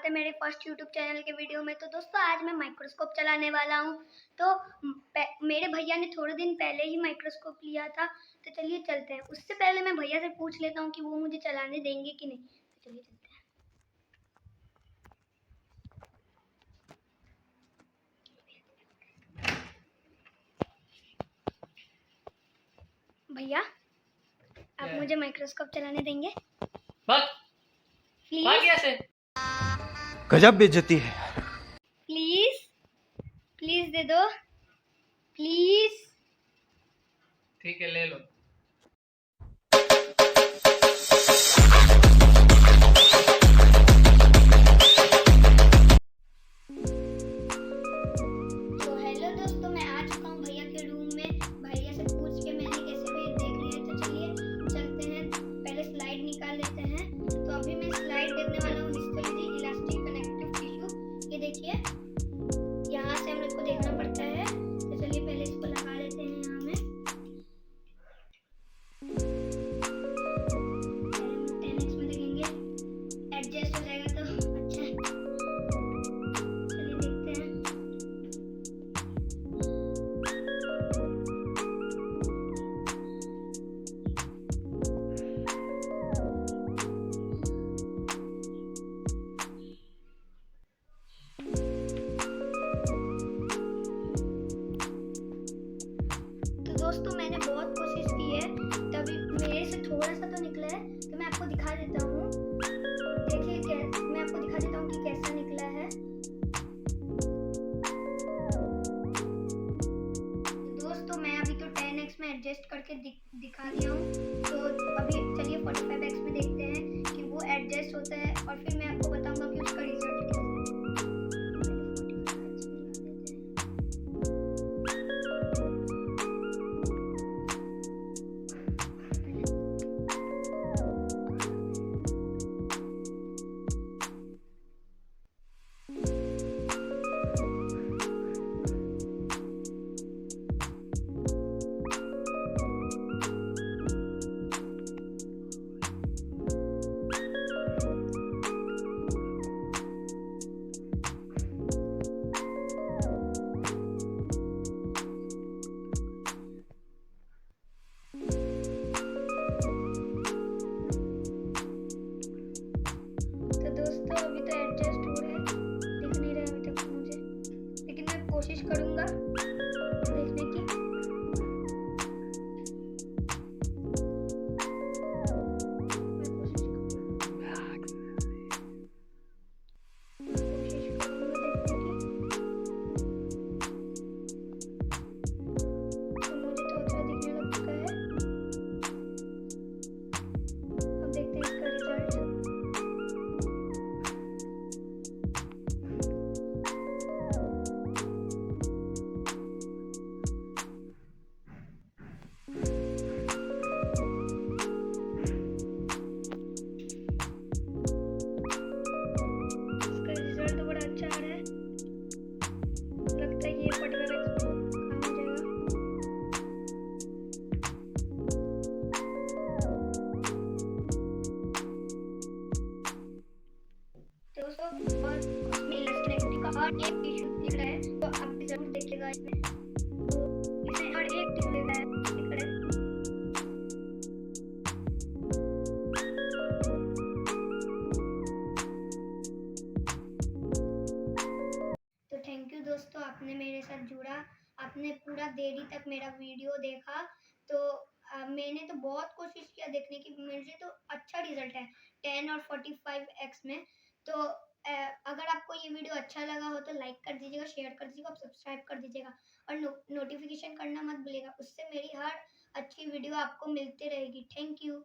स्वागत है मेरे फर्स्ट यूट्यूब चैनल के वीडियो में। तो दोस्तों आज मैं माइक्रोस्कोप चलाने वाला हूं। तो मेरे भैया ने थोड़े दिन पहले ही माइक्रोस्कोप लिया था, तो चलिए चलते हैं। उससे पहले मैं भैया से पूछ लेता हूं कि वो मुझे चलाने देंगे कि नहीं। तो चलिए चलते हैं। भैया आप मुझे माइक्रोस्कोप चलाने देंगे? प्लीज गजब बेइज्जती है। प्लीज प्लीज दे दो प्लीज। ठीक है ले लो। तो हेलो दोस्तों, मैं आ चुका हूँ भैया के रूम में। भैया से पूछ के मैंने कैसे भी देख लिया। तो चलिए चलते हैं, पहले स्लाइड निकाल लेते हैं। तो अभी मैं स्लाइड देखने वाला हूँ। इलास्टिक कनेक्टिव टिश्यू, ये देखिए यहाँ से हम लोग को देखना पड़ता है। तो चलिए पहले इसको लगा लेते हैं। यहाँ में 10x में देखेंगे, एडजस्ट हो जाएगा तो अच्छा है। चलिए देखते हैं। तो दोस्तों मैंने बहुत कोशिश की है, तभी मेरे से थोड़ा सा तो निकला है। तो मैं आपको दिखा देता हूँ। देखिए मैं आपको दिखा देता हूँ कि कैसा निकला है। दोस्तों मैं अभी तो 10x में एडजस्ट करके दिखा दिया हूँ। तो अभी चलिए 45x में देखते हैं कि वो एडजस्ट होता है, और फिर मैं आपको बताऊंगा कि उसका रिजल्ट क्या है। अभी तो एडजस्ट हो रहे हैं, दिख नहीं रहा अभी तक मुझे, लेकिन मैं कोशिश करूंगा देखने की। तो मुझे तो अच्छा दिखने लग चुका है। अब देखते हैं इसका रिजल्ट। तो बड़ा अच्छा आ रहा है, लगता है ये पटवा काम हो जाएगा। दोस्तों और उसमें इलास्टिक का और एक टिश्यू दिख रहा है, तो आप भी जरूर देखिएगा इसमें। तो इसमें और एक टिश्यू दिख रहा है। थैंक यू दोस्तों, आपने मेरे साथ जुड़ा, आपने पूरा देरी तक मेरा वीडियो देखा। तो मैंने तो बहुत कोशिश किया देखने की, मुझे तो अच्छा रिजल्ट है 10 और 45x में। तो अगर आपको ये वीडियो अच्छा लगा हो तो लाइक कर दीजिएगा, शेयर कर दीजिएगा, सब्सक्राइब कर दीजिएगा, और नोटिफिकेशन करना मत भूलिएगा। उससे मेरी हर अच्छी वीडियो आपको मिलती रहेगी। Thank you.